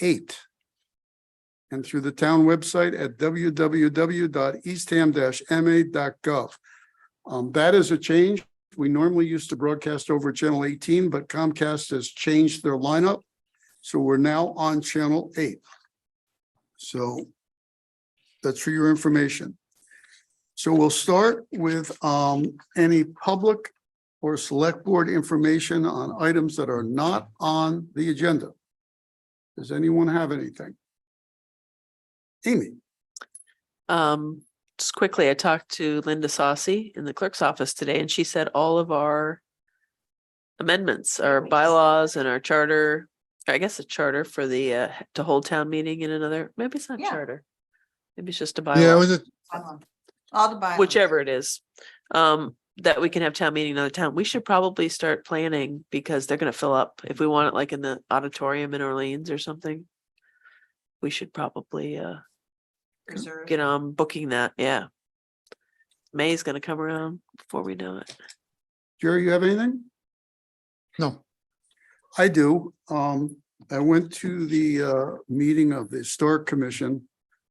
8. And through the town website at www.eastham-ma.gov. That is a change. We normally used to broadcast over channel 18, but Comcast has changed their lineup. So we're now on channel 8. So that's for your information. So we'll start with any public or select board information on items that are not on the agenda. Does anyone have anything? Amy? Just quickly, I talked to Linda Saucy in the clerk's office today, and she said all of our amendments, our bylaws and our charter, I guess a charter for the to hold town meeting in another, maybe it's not Yeah. charter. Maybe it's just a Yeah, bylaw, was it? All the bylaws. whichever it is. That we can have town meeting in another town. We should probably start planning because they're gonna fill up. If we want it like in the auditorium in Orleans or something. We should probably Reserve. get on booking that, yeah. May's gonna come around before we know it. Jerry, you have anything? No. I do. I went to the meeting of the Historic Commission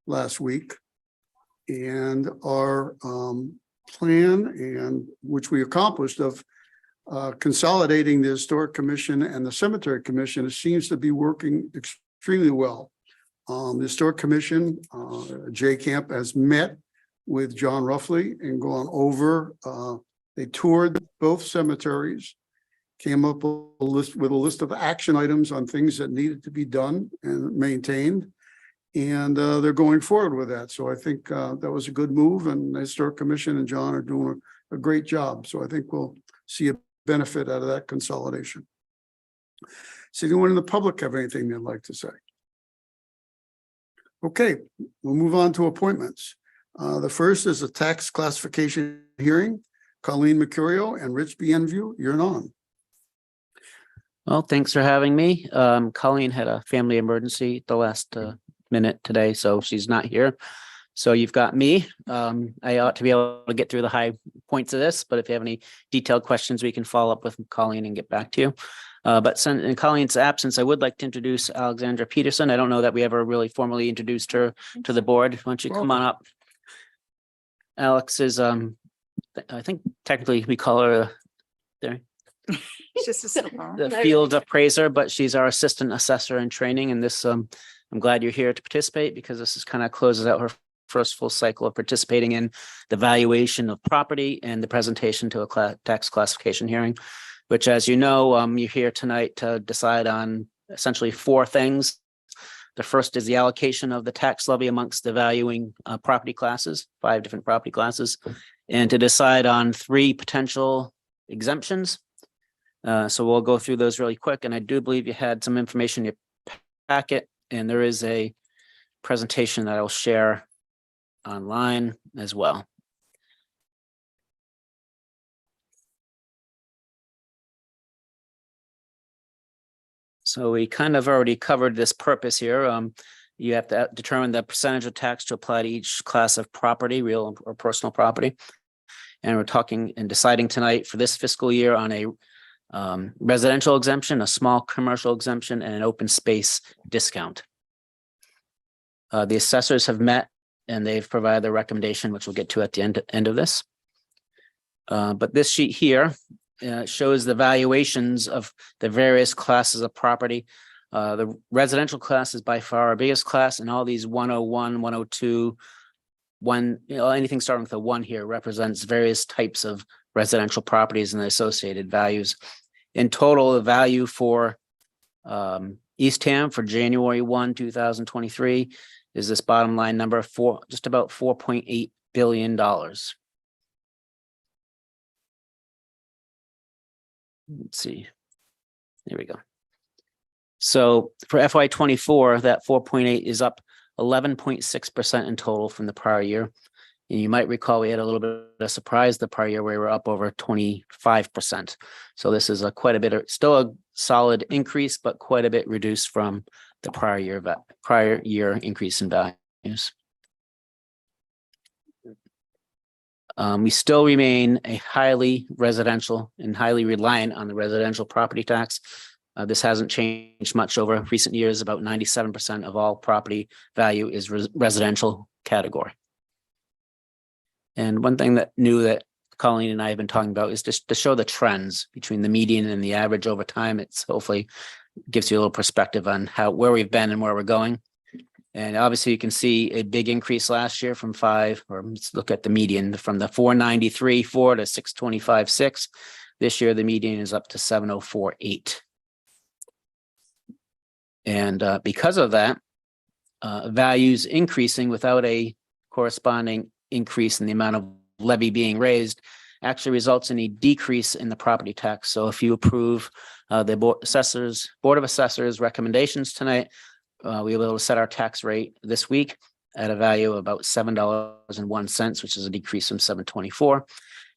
last week. And our plan, and which we accomplished, of consolidating the Historic Commission and the Cemetery Commission, it seems to be working extremely well. The Historic Commission, Jay Camp, has met with John Ruffley and gone over. They toured both cemeteries, came up with a list of action items on things that needed to be done and maintained. And they're going forward with that. So I think that was a good move, and the Historic Commission and John are doing a great job. So I think we'll see a benefit out of that consolidation. Does anyone in the public have anything they'd like to say? Okay, we'll move on to appointments. The first is a tax classification hearing. Colleen Mercurio and Rich Bienview, you're on. Well, thanks for having me. Colleen had a family emergency at the last minute today, so she's not here. So you've got me. I ought to be able to get through the high points of this, but if you have any detailed questions, we can follow up with Colleen and get back to you. But in Colleen's absence, I would like to introduce Alexandra Peterson. I don't know that we ever really formally introduced her to the board. Why don't you come on up? Alex is, I think technically we call her there. It's just a simple. The field appraiser, but she's our assistant assessor in training. And this, I'm glad you're here to participate because this is kind of closes out her first full cycle of participating in the valuation of property and the presentation to a tax classification hearing, which, as you know, you're here tonight to decide on essentially 4 things. The first is the allocation of the tax levy amongst the valuing property classes, 5 different property classes, and to decide on 3 potential exemptions. So we'll go through those really quick. And I do believe you had some information in your packet, and there is a presentation that I'll share online as well. So we kind of already covered this purpose here. You have to determine the percentage of tax to apply to each class of property, real or personal property. And we're talking and deciding tonight for this fiscal year on a residential exemption, a small commercial exemption, and an open space discount. The assessors have met and they've provided their recommendation, which we'll get to at the end of this. But this sheet here shows the valuations of the various classes of property. The residential class is by far our biggest class, and all these 101, 102, anything starting with a 1 here represents various types of residential properties and the associated values. In total, the value for Eastham for January 1, 2023 is this bottom line number just about $4.8 billion. Let's see. There we go. So for FY24, that 4.8 is up 11.6% in total from the prior year. And you might recall we had a little bit of a surprise the prior year where we were up over 25%. So this is quite a bit, still a solid increase, but quite a bit reduced from the prior year increase in values. We still remain a highly residential and highly reliant on the residential property tax. This hasn't changed much over recent years. About 97% of all property value is residential category. And one thing that new that Colleen and I have been talking about is just to show the trends between the median and the average over time. It's hopefully gives you a little perspective on where we've been and where we're going. And obviously you can see a big increase last year from let's look at the median from the 493.4 to 625.6. This year, the median is up to 704.8. And because of that, values increasing without a corresponding increase in the amount of levy being raised actually results in a decrease in the property tax. So if you approve the Board of Assessors recommendations tonight, we'll be able to set our tax rate this week at a value of about $7.01, which is a decrease from $7.24.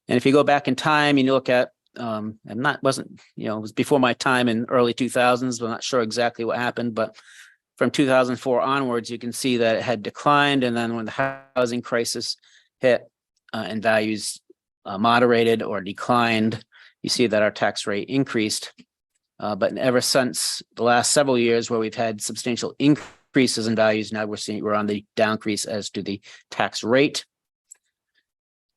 And if you go back in time and you look at, it was before my time in early 2000s, but I'm not sure exactly what happened, but from 2004 onwards, you can see that it had declined. And then when the housing crisis hit and values moderated or declined, you see that our tax rate increased. But ever since the last several years where we've had substantial increases in values, now we're on the downcrease as to the tax rate.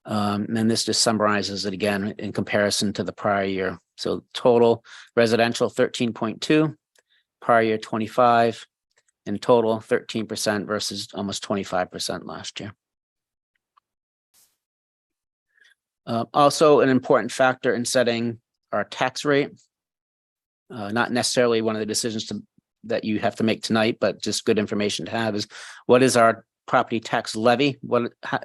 And this just summarizes it again in comparison to the prior year. So total residential 13.2, prior year 25, and total 13% versus almost 25% last year. Also an important factor in setting our tax rate, not necessarily one of the decisions that you have to make tonight, but just good information to have, is what is our property tax levy?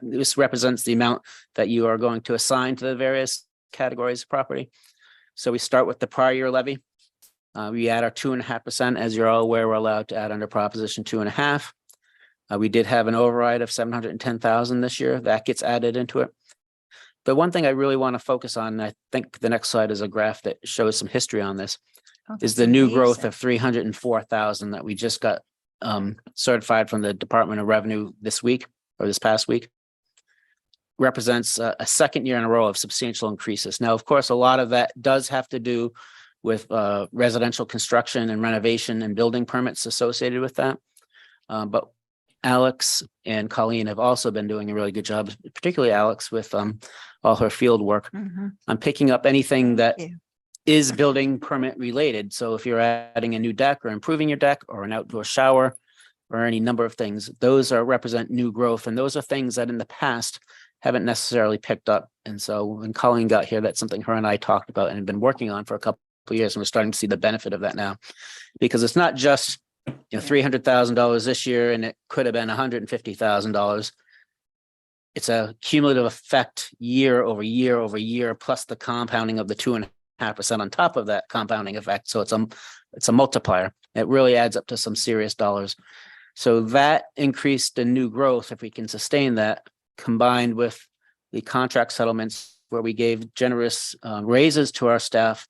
This represents the amount that you are going to assign to the various categories of property. So we start with the prior year levy. We add our 2.5%. As you're all aware, we're allowed to add under Proposition 2.5. We did have an override of $710,000 this year. That gets added into it. But one thing I really want to focus on, and I think the next slide is a graph that shows some history on this, is the new growth of $304,000 that we just got certified from the Department of Revenue this week or this past week. Represents a second year in a row of substantial increases. Now, of course, a lot of that does have to do with residential construction and renovation and building permits associated with that. But Alex and Colleen have also been doing a really good job, particularly Alex with all her field work. I'm picking up anything that is building permit related. So if you're adding a new deck or improving your deck or an outdoor shower or any number of things, those represent new growth. And those are things that in the past haven't necessarily picked up. And so when Colleen got here, that's something her and I talked about and have been working on for a couple of years. And we're starting to see the benefit of that now, because it's not just $300,000 this year, and it could have been $150,000. It's a cumulative effect year over year over year, plus the compounding of the 2.5% on top of that compounding effect. So it's a multiplier. It really adds up to some serious dollars. So that increased in new growth, if we can sustain that, combined with the contract settlements where we gave generous raises to our staff,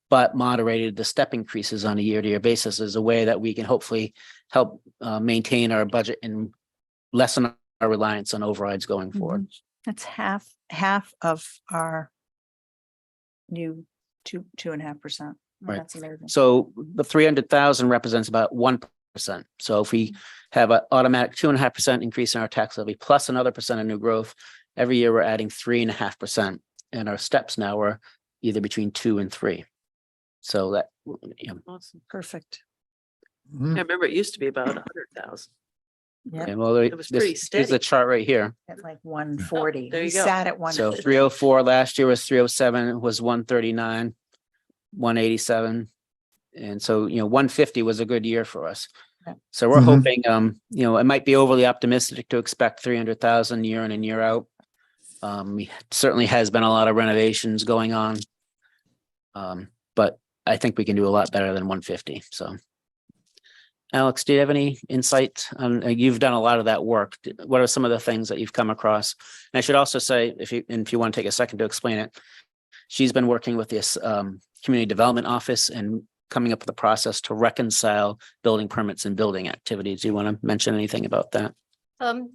but moderated the step increases on a year-to-year basis, is a way that we can hopefully help maintain our budget and lessen our reliance on overrides going forward. That's half of our new 2.5%. Right. That's amazing. So the 300,000 represents about 1%. So if we have an automatic 2.5% increase in our tax levy plus another percent of new growth, every year we're adding 3.5%, and our steps now are either between 2 and 3. So that, Awesome. Perfect. I remember it used to be about 100,000. Yep. and well, It was pretty here's steady. the chart right here. At like 140. there We you go. sat at So 140. 304 last year was 307, was 139, 187. And so, 150 was a good year for us. Yeah. So we're hoping, it might be overly optimistic to expect 300,000 year in and year out. Certainly has been a lot of renovations going on. But I think we can do a lot better than 150. So Alex, do you have any insight on, you've done a lot of that work. What are some of the things that you've come across? And I should also say, if you want to take a second to explain it, she's been working with this community development office and coming up with a process to reconcile building permits and building activities. Do you want to mention anything about that?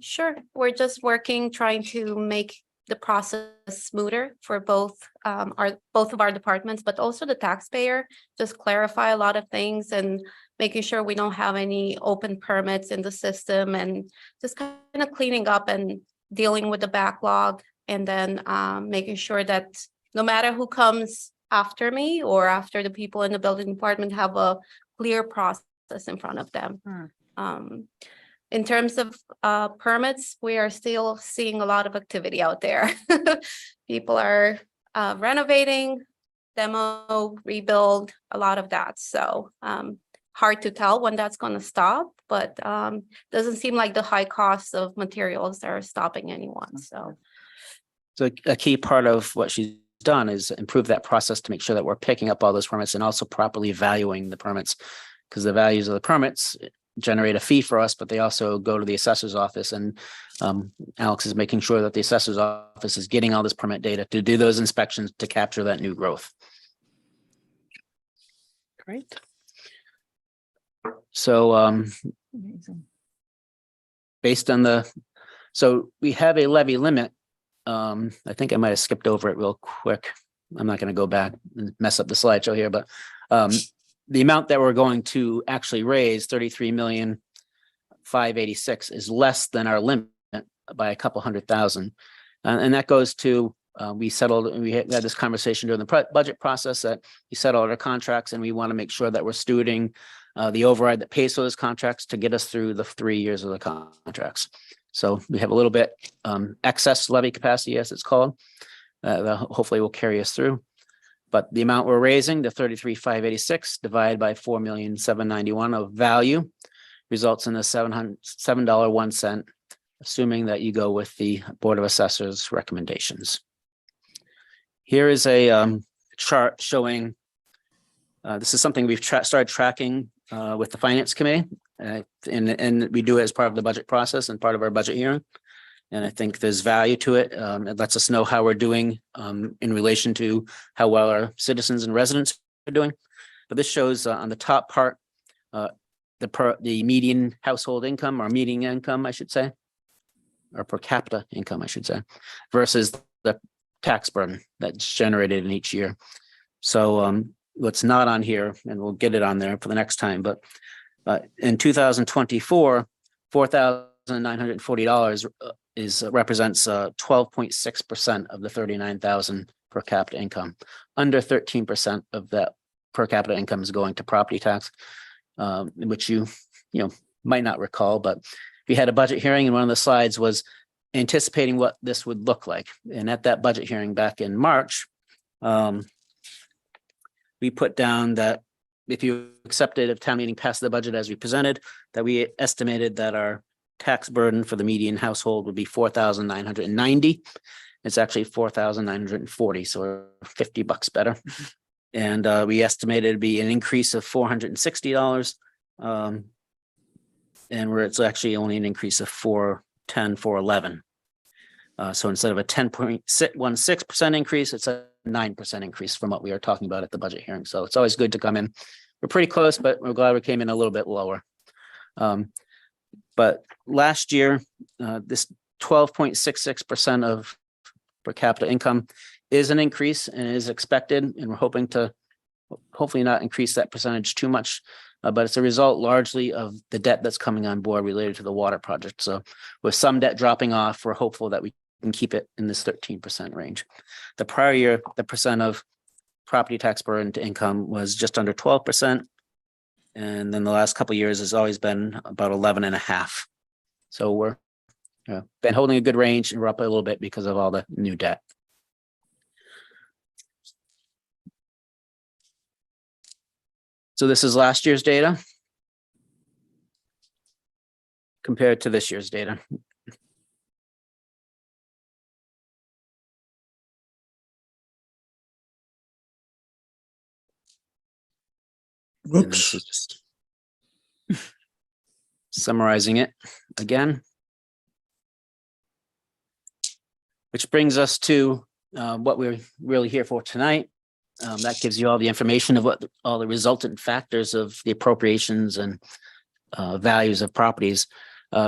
Sure. We're just working, trying to make the process smoother for both of our departments, but also the taxpayer. Just clarify a lot of things and making sure we don't have any open permits in the system, and just kind of cleaning up and dealing with the backlog, and then making sure that no matter who comes after me or after the people in the building department have a clear process in front of them. In terms of permits, we are still seeing a lot of activity out there. People are renovating, demo, rebuild, a lot of that. So hard to tell when that's going to stop, but doesn't seem like the high cost of materials are stopping anyone. So a key part of what she's done is improve that process to make sure that we're picking up all those permits and also properly valuing the permits, because the values of the permits generate a fee for us, but they also go to the assessor's office, and Alex is making sure that the assessor's office is getting all this permit data to do those inspections to capture that new growth. Great. So Amazing. based on so we have a levy limit. I think I might have skipped over it real quick. I'm not going to go back and mess up the slideshow here, but the amount that we're going to actually raise, 33,586,000, is less than our limit by a couple $100,000. And that goes to, we had this conversation during the budget process that we settled our contracts, and we want to make sure that we're stewarding the override that pays for those contracts to get us through the 3 years of the contracts. So we have a little bit excess levy capacity, as it's called, that hopefully will carry us through. But the amount we're raising, the 33,586 divided by 4,791,000 of value, results in a $7.01, assuming that you go with the Board of Assessors recommendations. Here is a chart showing, this is something we've started tracking with the Finance Committee, and we do it as part of the budget process and part of our budget hearing. And I think there's value to it. It lets us know how we're doing in relation to how well our citizens and residents are doing. But this shows on the top part, the median household income, or median income, I should say, or per capita income, I should say, versus the tax burden that's generated in each year. So what's not on here, and we'll get it on there for the next time, but in 2024, $4,940 represents 12.6% of the 39,000 per capita income. Under 13% of that per capita income is going to property tax, which you might not recall, but we had a budget hearing, and one of the slides was anticipating what this would look like. And at that budget hearing back in March, we put down that if you accepted, if town meeting passed the budget as we presented, that we estimated that our tax burden for the median household would be $4,990. It's actually $4,940, so we're $50 better. And we estimated it'd be an increase of $460. And it's actually only an increase of $411. So instead of a 10.16% increase, it's a 9% increase from what we were talking about at the budget hearing. So it's always good to come in. We're pretty close, but we're glad we came in a little bit lower. But last year, this 12.66% of per capita income is an increase and is expected, and we're hoping to hopefully not increase that percentage too much. But it's a result largely of the debt that's coming on board related to the water project. So with some debt dropping off, we're hopeful that we can keep it in this 13% range. The prior year, the percent of property tax burden to income was just under 12%. And then the last couple of years has always been about 11.5. So we're been holding a good range, and we're up a little bit because of all the new debt. So this is last year's data compared to this year's data. And this is just summarizing it again. Which brings us to what we're really here for tonight. That gives you all the information of what all the resultant factors of the appropriations and values of properties.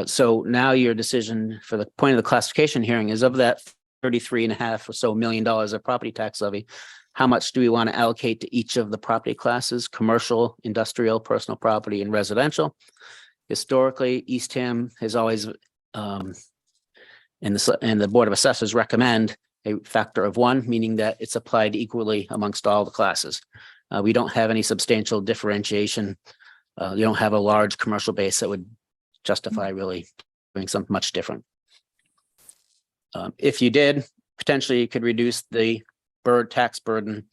So now your decision for the point of the classification hearing is, of that $33.5 or so million of property tax levy, how much do we want to allocate to each of the property classes, commercial, industrial, personal property, and residential? Historically, Eastham has always, and the Board of Assessors recommend a factor of 1, meaning that it's applied equally amongst all the classes. We don't have any substantial differentiation. You don't have a large commercial base that would justify really doing something much different. If you did, potentially you could reduce the tax burden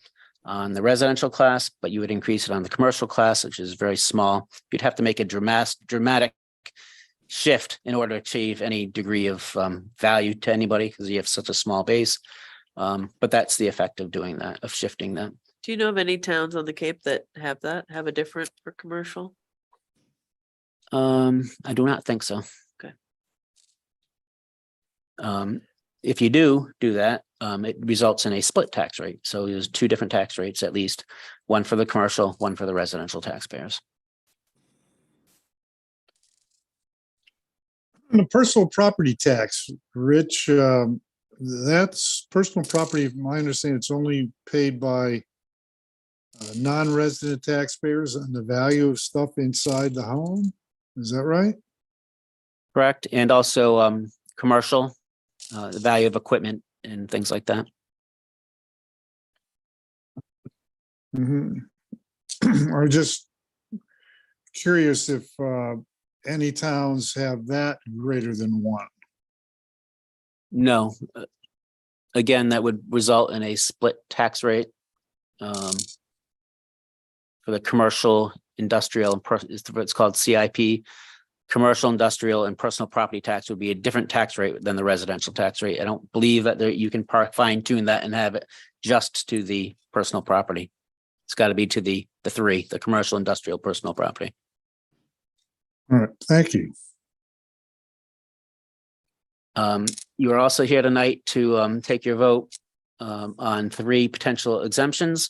on the residential class, but you would increase it on the commercial class, which is very small. You'd have to make a dramatic shift in order to achieve any degree of value to anybody because you have such a small base. But that's the effect of doing that, of shifting that. Do you know of any towns on the Cape that have a different for commercial? I do not think so. Okay. If you do that, it results in a split tax rate. So there's 2 different tax rates, at least, one for the commercial, one for the residential taxpayers. And the personal property tax, Rich, that's personal property. My understanding, it's only paid by non-resident taxpayers on the value of stuff inside the home. Is that right? Correct. And also commercial, the value of equipment and things like that. Mhm. I'm just curious if any towns have that greater than 1. No. Again, that would result in a split tax rate for the commercial, industrial, and it's called CIP. Commercial, industrial, and personal property tax would be a different tax rate than the residential tax rate. I don't believe that you can fine tune that and have it just to the personal property. It's got to be to the 3, the commercial, industrial, personal property. All right, thank you. You are also here tonight to take your vote on 3 potential exemptions.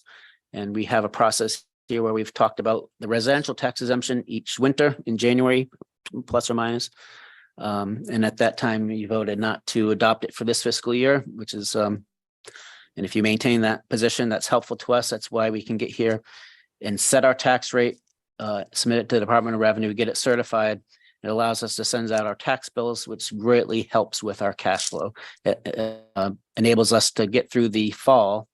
And we have a process here where we've talked about the residential tax exemption each winter in January, plus or minus. And at that time, you voted not to adopt it for this fiscal year, which is, and if you maintain that position, that's helpful to us. That's why we can get here and set our tax rate, submit it to the Department of Revenue, get it certified. It allows us to send out our tax bills, which greatly helps with our cash flow. It enables us to get through the fall,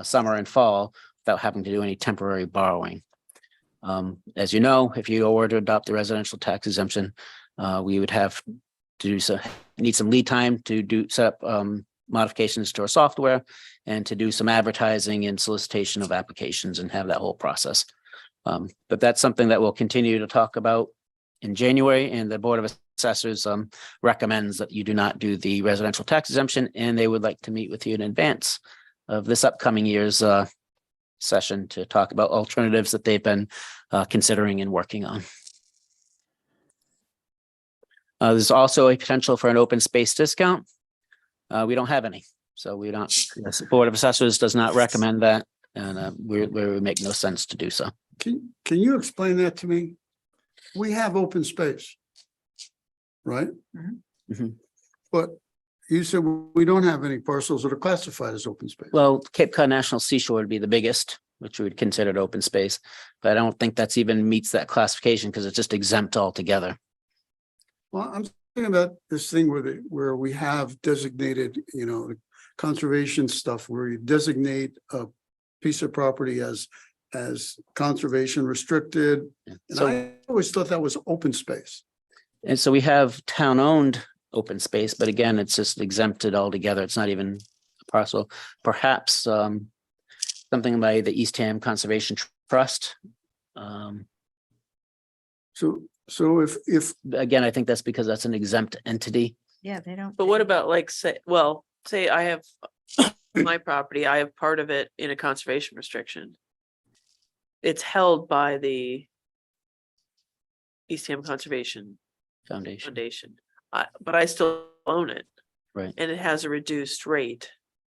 summer and fall, without having to do any temporary borrowing. As you know, if you were to adopt the residential tax exemption, we would have to need some lead time to set up modifications to our software and to do some advertising and solicitation of applications and have that whole process. But that's something that we'll continue to talk about in January, and the Board of Assessors recommends that you do not do the residential tax exemption, and they would like to meet with you in advance of this upcoming year's session to talk about alternatives that they've been considering and working on. There's also a potential for an open space discount. We don't have any, so we don't. The Board of Assessors does not recommend that, and we make no sense to do so. Can you explain that to me? We have open space, right? Mhm. But you said we don't have any parcels that are classified as open space. Well, Cape Cod National Seashore would be the biggest, which we would consider open space, but I don't think that's even meets that classification because it's just exempt altogether. Well, I'm thinking about this thing where we have designated, conservation stuff where you designate a piece of property as conservation restricted. And So, I always thought that was open space. and so we have town-owned open space, but again, it's just exempted altogether. It's not even a parcel. Perhaps something by the Eastham Conservation Trust. So if Again, I think that's because that's an exempt entity. Yeah, they don't. But what about say I have my property, I have part of it in a conservation restriction. It's held by the Eastham Conservation Foundation, but I still own it. Right. And it has a reduced rate.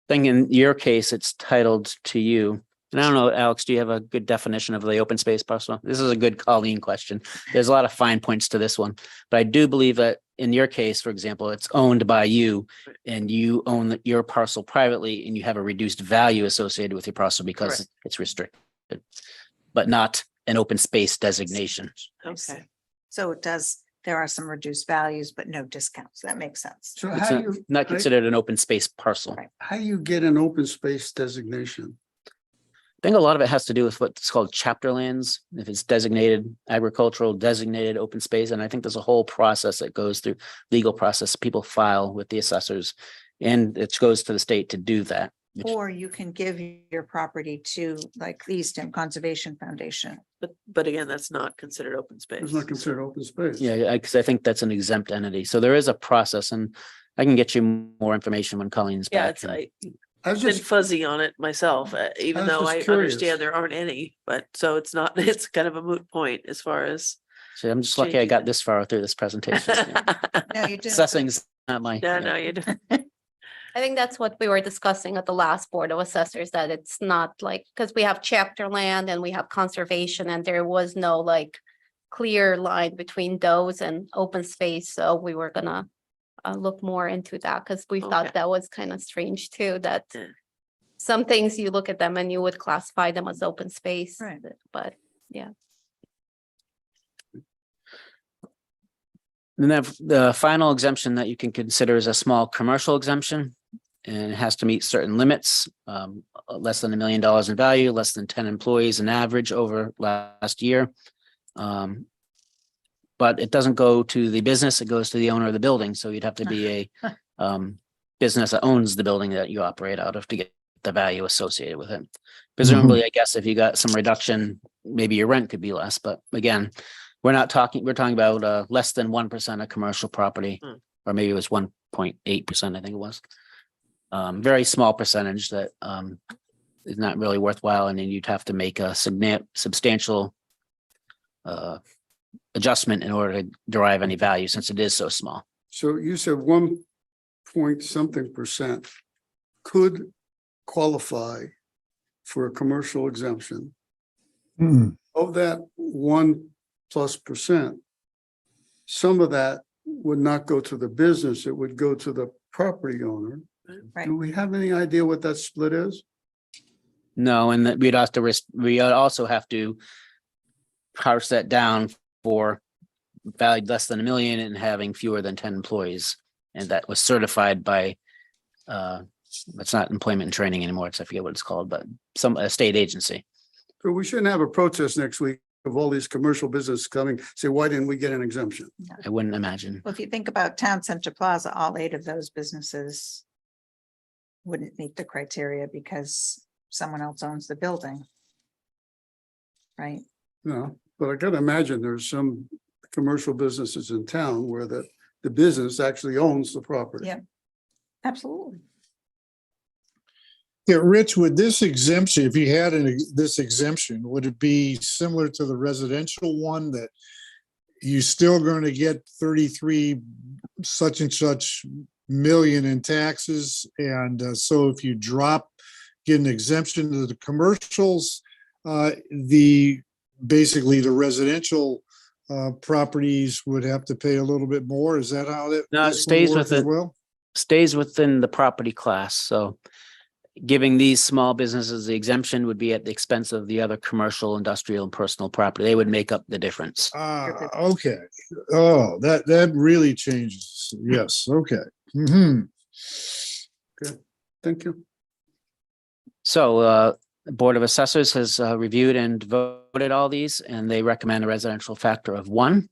Thing in your case, it's titled to you. And I don't know, Alex, do you have a good definition of the open space parcel? This is a good Colleen question. There's a lot of fine points to this one, but I do believe that in your case, for example, it's owned by you and you own your parcel privately and you have a reduced value associated with your parcel because Correct. it's restricted, but not an open space designation. Okay. So it does, there are some reduced values, but no discounts. That makes sense. So It's how not, do you, not considered an open space parcel. Right. how do you get an open space designation? I think a lot of it has to do with what's called chapter lands, if it's designated agricultural, designated open space. And I think there's a whole process that goes through legal process. People file with the assessors and it goes to the state to do that. which- Or you can give your property to like the Easton Conservation Foundation. But again, that's not considered open space. It's not considered open space. Yeah, because I think that's an exempt entity. So there is a process and I can get you more information when Colleen's Yeah, back. it's, and- I've was been just, fuzzy on it myself, even was though just I curious. understand there aren't any, but so it's not, it's kind of a moot point as far as. So I'm just lucky I changing got it. this far through this presentation. Yeah. No, you did. Assessing's not my. No, yeah. no, you don't. I think that's what we were discussing at the last Board of Assessors, that it's not like, because we have chapter land and we have conservation and there was no like clear line between those and open space. So we were gonna look more into that because we Okay. thought that was kind of strange too, that Yeah. some things you look at them and you would classify them as open space. Right. But And then the final exemption that you can consider is a small commercial exemption. And it has to meet certain limits, less than $1 million in value, less than 10 employees in average over last year. But it doesn't go to the business, it goes to the owner of the building. So you'd have to be a business that owns the building that you operate out of to get the value associated with it. Presumably, I guess if you got some reduction, maybe your rent could be less, but again, we're talking about less than 1% of commercial property, Hmm. or maybe it was 1.8%, I think it was. Very small percentage that is not really worthwhile, and then you'd have to make a substantial adjustment in order to derive any value since it is so small. so you said 1 point something% could qualify for a commercial exemption. Of that 1+%, some of that would not go to the business, it would go to the property owner. Right. Do we have any idea what that split is? No, and that we'd also have to parse that down for valued less than $1 million and having fewer than 10 employees. And that was certified by, it's not employment and training anymore, I forget what it's called, but a state agency. So we shouldn't have a protest next week of all these commercial businesses coming, say, why didn't we get an exemption? I wouldn't imagine. Well, if you think about Town Center Plaza, all 8 of those businesses wouldn't meet the criteria because someone else owns the building. Right? No, but I gotta imagine there's some commercial businesses in town where the business actually owns the property. Yeah. Absolutely. Yeah, Rich, with this exemption, if you had this exemption, would it be similar to the residential one that you still going to get 33 such and such million in taxes? And so if you get an exemption to the commercials, basically the residential properties would have to pay a little bit more. Is that how that? No, it this would stays work with as it. Well, Stays within the property class, so giving these small businesses the exemption would be at the expense of the other commercial, industrial, and personal property. They would make up the difference. okay. Oh, that really changes. Yes, okay. Thank you. So the Board of Assessors has reviewed and voted all these, and they recommend a residential factor of 1,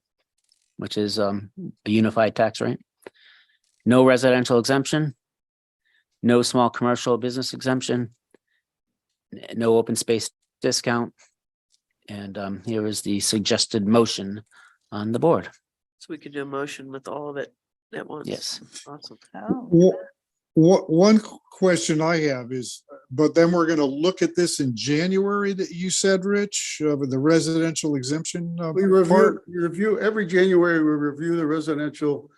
which is a unified tax rate. No residential exemption, no small commercial business exemption, no open space discount. And here is the suggested motion on the board. So we could do a motion with all of it at once. Yes. Awesome. Oh, One question I have is, but then we're going to look at this in January that you said, Rich, with the residential exemption. We review every January, we review the residential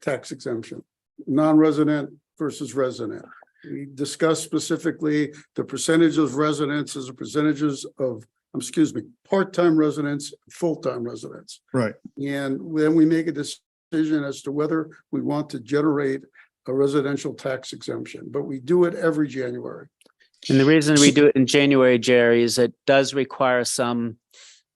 tax exemption, non-resident versus resident. We discuss specifically the percentage of residents as a percentages of, part-time residents, full-time residents. Right. And then we make a decision decision as to whether we want to generate a residential tax exemption, but we do it every January. And the reason we do it in January, Jerry, is it does require some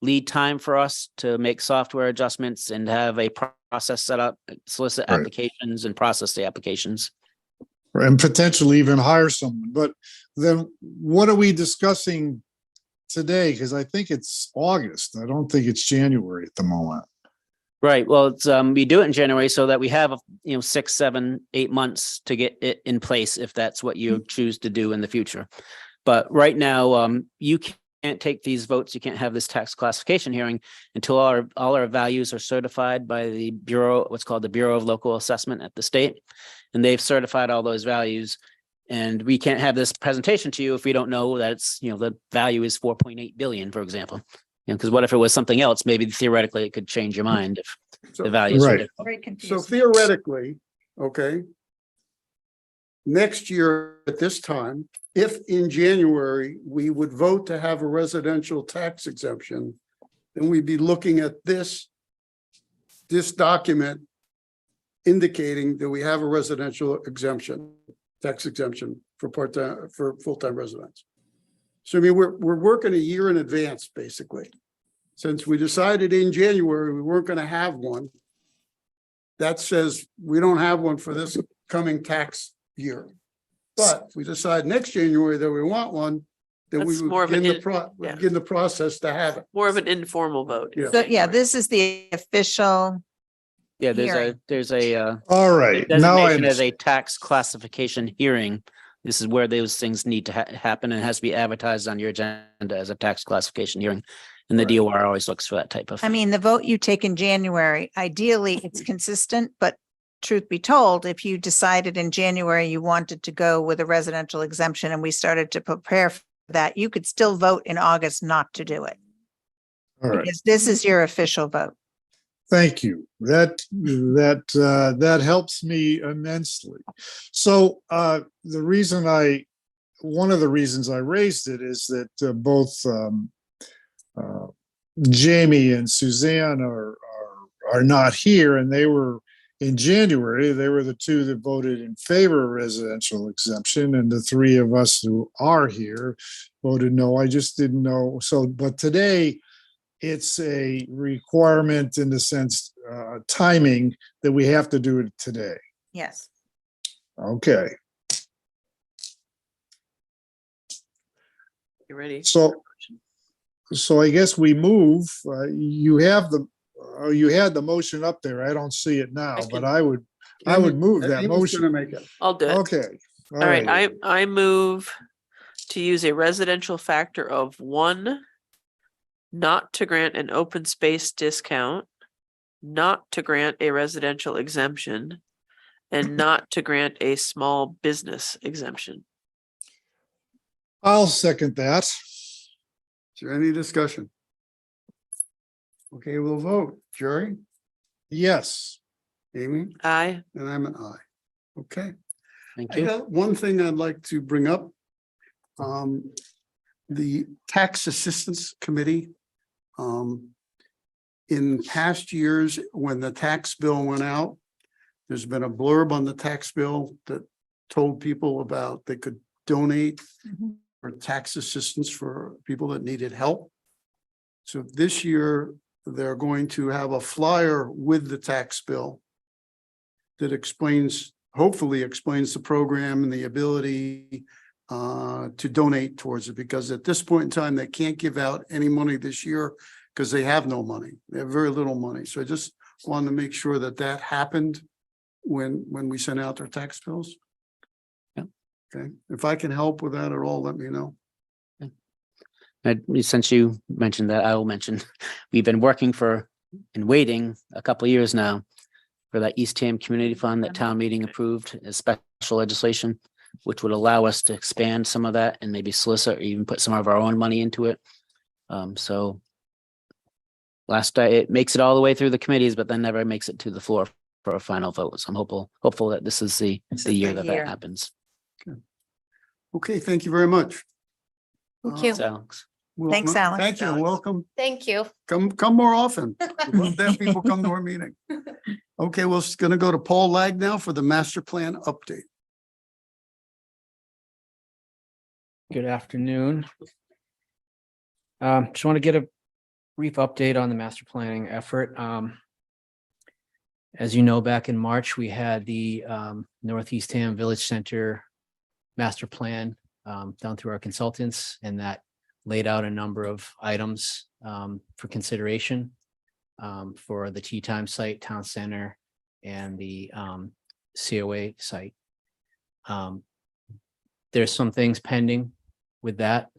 lead time for us to make software adjustments and have a process set up, solicit Right. applications and process the applications. And potentially even hire someone. But then what are we discussing today? Because I think it's August. I don't think it's January at the moment. Right. Well, it's we do it in January so that we have 6, 7, 8 months to get it in place if that's what you choose to do in the future. But right now, you can't take these votes. You can't have this tax classification hearing until all our values are certified by the Bureau, what's called the Bureau of Local Assessment at the state. And they've certified all those values. And we can't have this presentation to you if we don't know that it's, the value is 4.8 billion, for example. Because what if it was something else? Maybe theoretically it could change your mind if So- the values are Right. different. Very So confusing. theoretically, okay. Next year at this time, if in January, we would vote to have a residential tax exemption, then we'd be looking at this document indicating that we have a residential exemption, tax exemption for part-time, for full-time residents. So I mean, we're working a year in advance, basically. Since we decided in January, we weren't gonna have one. That says we don't have one for this coming tax year. But if we decide next January that we want one, then we That's would more of an begin the process to have it. More of an informal vote. Yeah. So, yeah, this is the official, Yeah, Hearing. there's a All right. Now I designation as a understand. tax classification hearing. This is where those things need to happen and it has to be advertised on your agenda as a tax classification hearing. And the Right. DOR always looks for that type of. I mean, the vote you take in January, ideally it's consistent, but truth be told, if you decided in January you wanted to go with a residential exemption and we started to prepare for that, you could still vote in August not to do it. All right. Because this is your official vote. Thank you. That helps me immensely. So one of the reasons I raised it is that both Jamie and Suzanne are not here, and they were in January. They were the two that voted in favor of residential exemption, and the three of us who are here voted no. I just didn't know. So, but today, it's a requirement in the sense, timing, that we have to do it today. Yes. Okay, You ready? so I guess we move, you had the motion up there. I don't see it now, but I would move that He was motion. gonna make it. I'll do it. Okay. All right, I move to use a residential factor of 1, not to grant an open space discount, not to grant a residential exemption, and not to grant a small business exemption. I'll second that. Is there any discussion? Okay, we'll vote. Jerry, Yes. Amy, Aye. and I'm an aye. Okay. Thank I you. got one thing I'd like to bring up. The Tax Assistance Committee. In past years, when the tax bill went out, there's been a blurb on the tax bill that told people about they could donate Mhm. for tax assistance for people that needed help. So this year, they're going to have a flyer with the tax bill that hopefully explains the program and the ability to donate towards it, because at this point in time, they can't give out any money this year because they have no money. They have very little money. So I just wanted to make sure that happened when we sent out their tax bills. Yeah. Okay, if I can help with that at all, let me know. Since you mentioned that, I will mention, we've been working and waiting a couple of years now for that East Ham Community Fund that town meeting approved as special legislation, which would allow us to expand some of that and maybe solicit or even put some of our own money into it. So it makes it all the way through the committees, but then never makes it to the floor for a final vote. So I'm hopeful that this is the This the is year the that year. that happens. Okay, thank you very much. Thank you. Thanks, Alex. Thanks, Alex. Thank you, and welcome. Thank you. Come more often. We'd love to have people come to our meeting. Okay, we're going to go to Paul Lag now for the master plan update. Good afternoon. Just want to get a brief update on the master planning effort. As you know, back in March, we had the Northeast Ham Village Center master plan done through our consultants, and that laid out a number of items for consideration for the Tea Time site, Town Center, and the COA site. There's some things pending with that.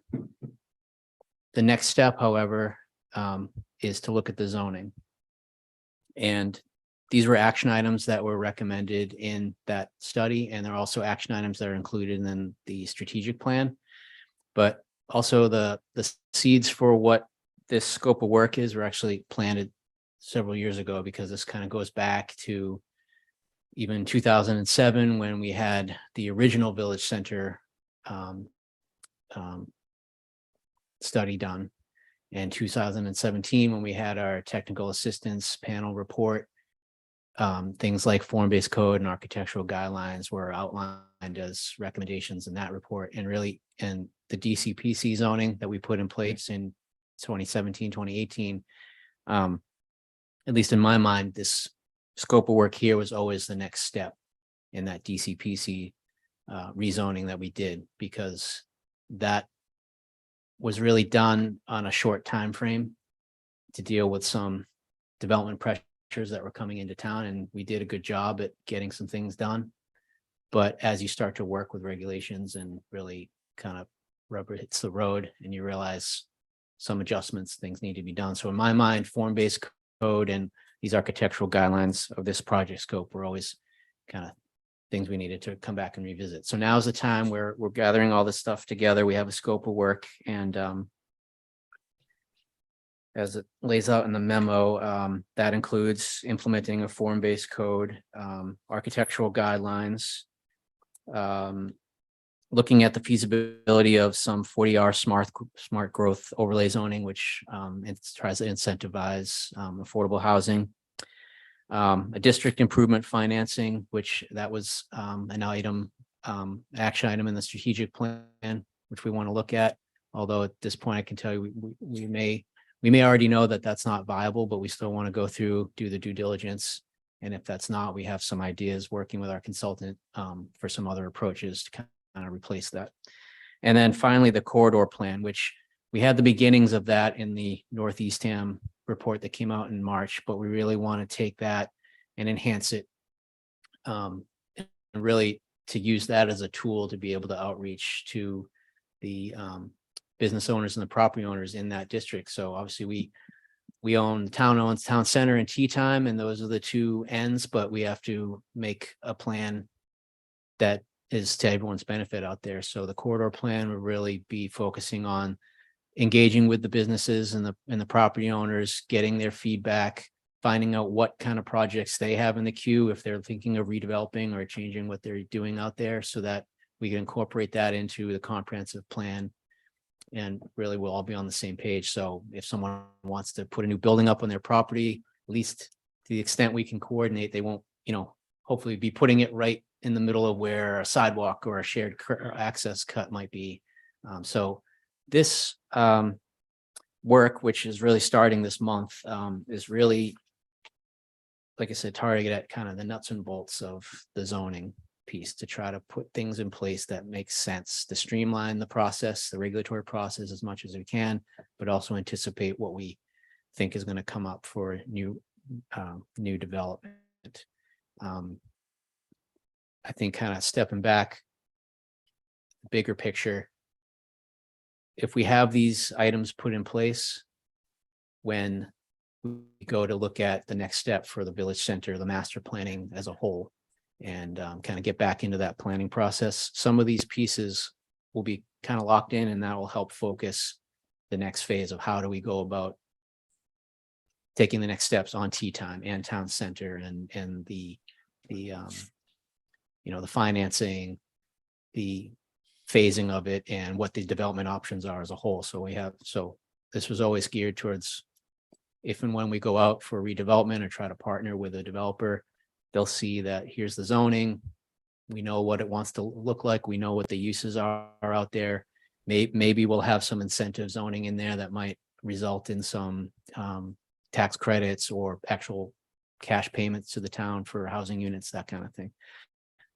The next step, however, is to look at the zoning. And these were action items that were recommended in that study, and there are also action items that are included in the strategic plan. But also the seeds for what this scope of work is were actually planted several years ago, because this kind of goes back to even 2007 when we had the original Village Center study done, and 2017 when we had our technical assistance panel report. Things like form-based code and architectural guidelines were outlined as recommendations in that report, and really, and the DCPC zoning that we put in place in 2017, 2018. At least in my mind, this scope of work here was always the next step in that DCPC rezoning that we did, because that was really done on a short time frame to deal with some development pressures that were coming into town, and we did a good job at getting some things done. But as you start to work with regulations and really kind of rubber hits the road, and you realize some adjustments, things need to be done. So in my mind, form-based code and these architectural guidelines of this project scope were always kind of things we needed to come back and revisit. So now is the time where we're gathering all this stuff together. We have a scope of work, and as it lays out in the memo, that includes implementing a form-based code, architectural guidelines, looking at the feasibility of some 40R smart growth overlay zoning, which it tries to incentivize affordable housing. A district improvement financing, which that was an item, action item in the strategic plan, which we want to look at. Although at this point, I can tell you we may already know that that's not viable, but we still want to go through, do the due diligence. And if that's not, we have some ideas working with our consultant for some other approaches to kind of replace that. And then finally, the corridor plan, which we had the beginnings of that in the Northeast Ham report that came out in March, but we really want to take that and enhance it, and really to use that as a tool to be able to outreach to the business owners and the property owners in that district. So obviously we own, the town owns Town Center and Tea Time, and those are the two ends, but we have to make a plan that is to everyone's benefit out there. So the corridor plan will really be focusing on engaging with the businesses and the property owners, getting their feedback, finding out what kind of projects they have in the queue, if they're thinking of redeveloping or changing what they're doing out there, so that we can incorporate that into the comprehensive plan. And really we'll all be on the same page. So if someone wants to put a new building up on their property, at least to the extent we can coordinate, they won't, hopefully be putting it right in the middle of where a sidewalk or a shared access cut might be. So this work, which is really starting this month, is really, like I said, targeted at kind of the nuts and bolts of the zoning piece, to try to put things in place that make sense, to streamline the process, the regulatory process as much as we can, but also anticipate what we think is going to come up for new development. I think kind of stepping back, bigger picture, if we have these items put in place, when we go to look at the next step for the village center, the master planning as a whole, and kind of get back into that planning process, some of these pieces will be kind of locked in, and that will help focus the next phase of how do we go about taking the next steps on Tea Time and Town Center, and the financing, the phasing of it, and what the development options are as a whole. So this was always geared towards if and when we go out for redevelopment or try to partner with a developer, they'll see that here's the zoning. We know what it wants to look like. We know what the uses are out there. Maybe we'll have some incentive zoning in there that might result in some tax credits or actual cash payments to the town for housing units, that kind of thing.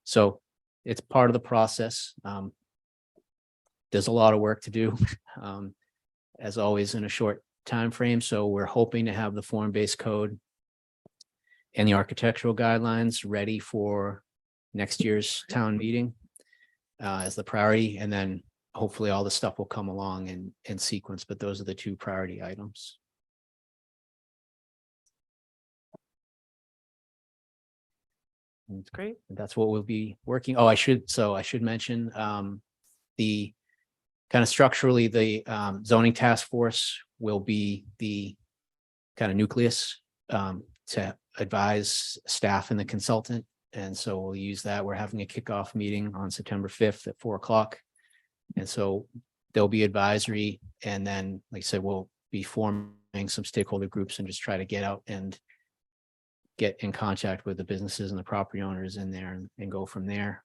So it's part of the process. There's a lot of work to do, as always, in a short time frame. So we're hoping to have the form-based code and the architectural guidelines ready for next year's town meeting as the priority, and then hopefully all the stuff will come along in sequence, but those are the two priority items. It's great. That's what we'll be working. Oh, I should mention, the kind of structurally, the zoning task force will be the kind of nucleus to advise staff and the consultant. And so we'll use that. We're having a kickoff meeting on September 5th at 4 o'clock. And so there'll be advisory. And then, like I said, we'll be forming some stakeholder groups and just try to get out and get in contact with the businesses and the property owners in there and go from there.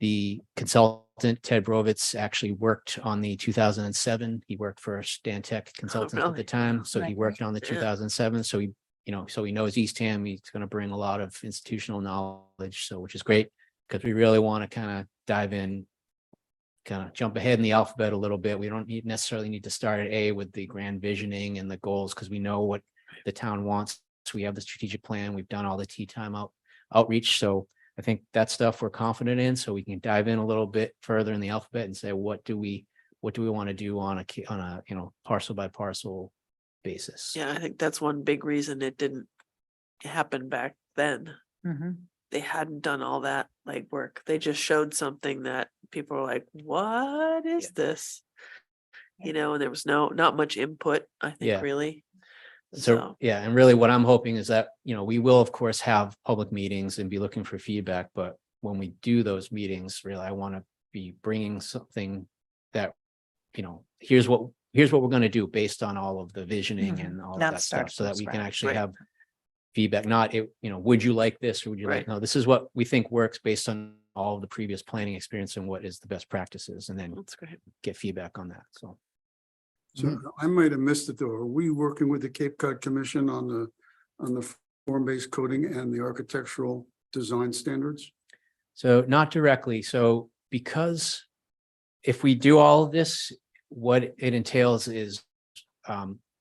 The consultant, Ted Brovitz, actually worked on the 2007. He worked for Stantec Consultants at the really? time. So he Right. worked on the Yeah. 2007. So he, so he knows Eastham. He's going to bring a lot of institutional knowledge. So, which is great, because we really want to kind of dive in, kind of jump ahead in the alphabet a little bit. We don't necessarily need to start at A with the grand visioning and the goals, because we know what the town wants. So we have the strategic plan. We've done all the tea time outreach. So I think that stuff we're confident in, so we can dive in a little bit further in the alphabet and say, what do we want to do on a parcel by parcel basis? Yeah, I think that's one big reason it didn't happen back then. Mhm. They hadn't done all that legwork. They just showed something that people were like, what is this? And there was not much input, I think, Yeah. really. So, yeah, and really what I'm hoping is that, we will of course have public meetings and be looking for feedback, but when we do those meetings, really, I want to be bringing something that, here's what we're going to do based on all of the visioning and all of Not that start stuff, so that from we can scratch. actually Right. have feedback, not, would you like this or would you like, Right. no, this is what we think works based on all of the previous planning experience and what is the best practices, and then That's great. get feedback on that. So So I might have missed it though. Are we working with the Cape Cod Commission on the form-based coding and the architectural design standards? So not directly. So because if we do all of this, what it entails is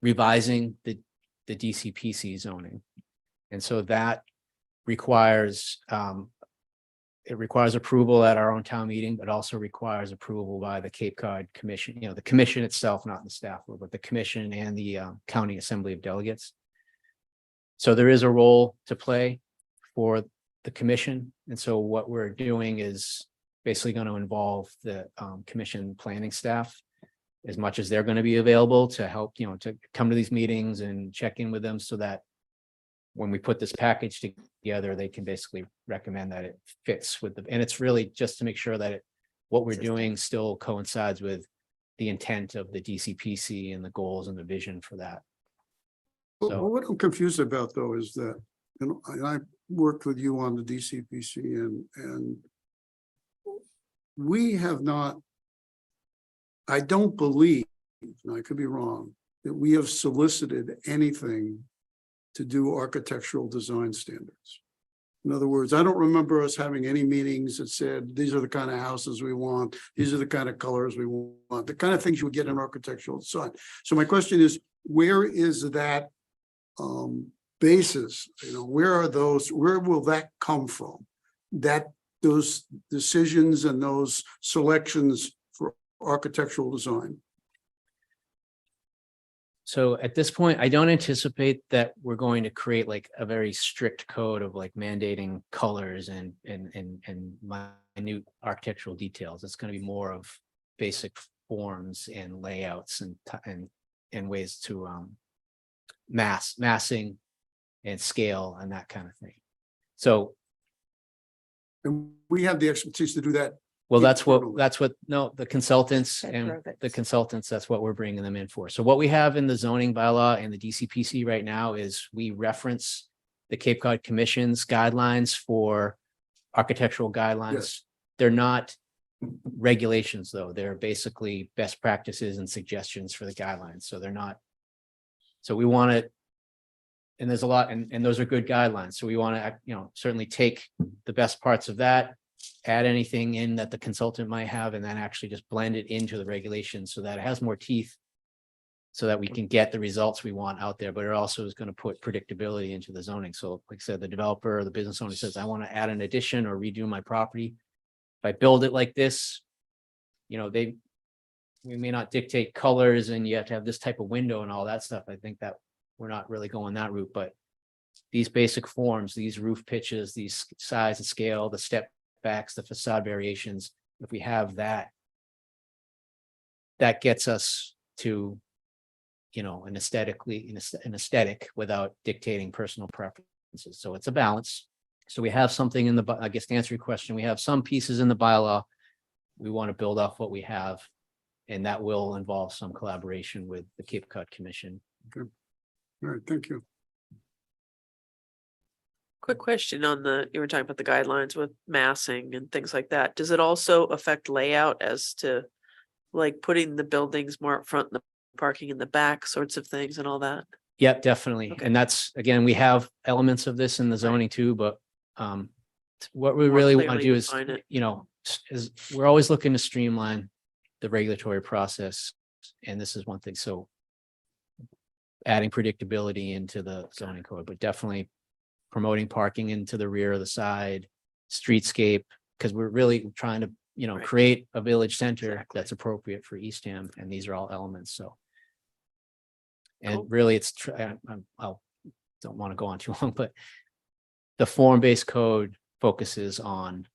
revising the DCPC zoning. And so that requires approval at our own town meeting, but also requires approval by the Cape Cod Commission, the commission itself, not the staff, but the commission and the County Assembly of Delegates. So there is a role to play for the commission. And so what we're doing is basically going to involve the commission planning staff as much as they're going to be available to help, to come to these meetings and check in with them, so that when we put this package together, they can basically recommend that it fits with and it's really just to make sure that what we're doing still coincides with the intent of the DCPC and the goals and the vision for that. Well, So- what I'm confused about though is that, I worked with you on the DCPC and we have not, I don't believe, and I could be wrong, that we have solicited anything to do architectural design standards. In other words, I don't remember us having any meetings that said, these are the kind of houses we want, these are the kind of colors we want, the kind of things you would get in architectural design. So my question is, where is that basis? Where will that come from? Those decisions and those selections for architectural design? So at this point, I don't anticipate that we're going to create like a very strict code of like mandating colors and minute architectural details. It's going to be more of basic forms and layouts and ways to massing and scale and that kind of thing. So And we have the expertise to do that Well, Internally. no, the consultants That and drove it. the consultants, that's what we're bringing them in for. So what we have in the zoning bylaw and the DCPC right now is we reference the Cape Cod Commission's guidelines for architectural guidelines. They're not regulations, though. They're basically best practices and suggestions for the guidelines. So they're not. So we want to, and there's a lot, and those are good guidelines. So we want to, certainly take the best parts of that, add anything in that the consultant might have, and then actually just blend it into the regulations so that it has more teeth, so that we can get the results we want out there, but it also is going to put predictability into the zoning. So like I said, the developer or the business owner says, I want to add an addition or redo my property. If I build it like this, we may not dictate colors and you have to have this type of window and all that stuff. I think that we're not really going that route, but these basic forms, these roof pitches, these size and scale, the step backs, the facade variations, if we have that, that gets us to, an aesthetic without dictating personal preferences. So it's a balance. So we have something in I guess to answer your question, we have some pieces in the bylaw. We want to build off what we have, and that will involve some collaboration with the Cape Cod Commission. All right, thank you. Quick question on you were talking about the guidelines with massing and things like that. Does it also affect layout as to like putting the buildings more up front and the parking in the back sorts of things and all that? Yep, definitely. Okay. And that's, again, we have elements of this in the zoning too, but what we More really want to clearly do is, define it. is we're always looking to streamline the regulatory process. And this is one thing. So adding predictability into the zoning code, but definitely promoting parking into the rear of the side, streetscape, because we're really trying to, Right. create a village center Exactly. that's appropriate for Eastham. And these are all elements. So. And Cool. really, it's, I'll don't want to go on too long, but the form-based code focuses on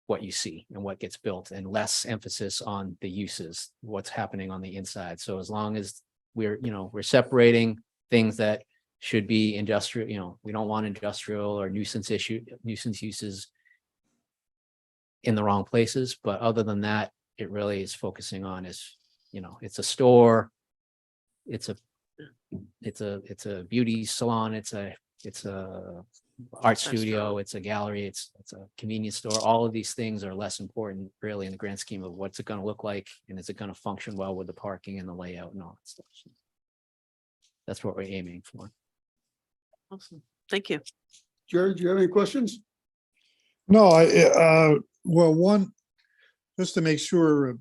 what you see and what gets built, and less emphasis on the uses, what's happening on the inside. So as long as we're separating things that should be industrial, we don't want industrial or nuisance uses in the wrong places. But other than that, it really is focusing on it's a store, it's a beauty salon, it's a art studio, it's a gallery, it's a convenience store. All of these things are less important really in the grand scheme of what's it going to look like, and is it going to function well with the parking and the layout and all that stuff. So that's what we're aiming for. Awesome. Thank you. Jerry, do you have any questions? No, one, just to make sure,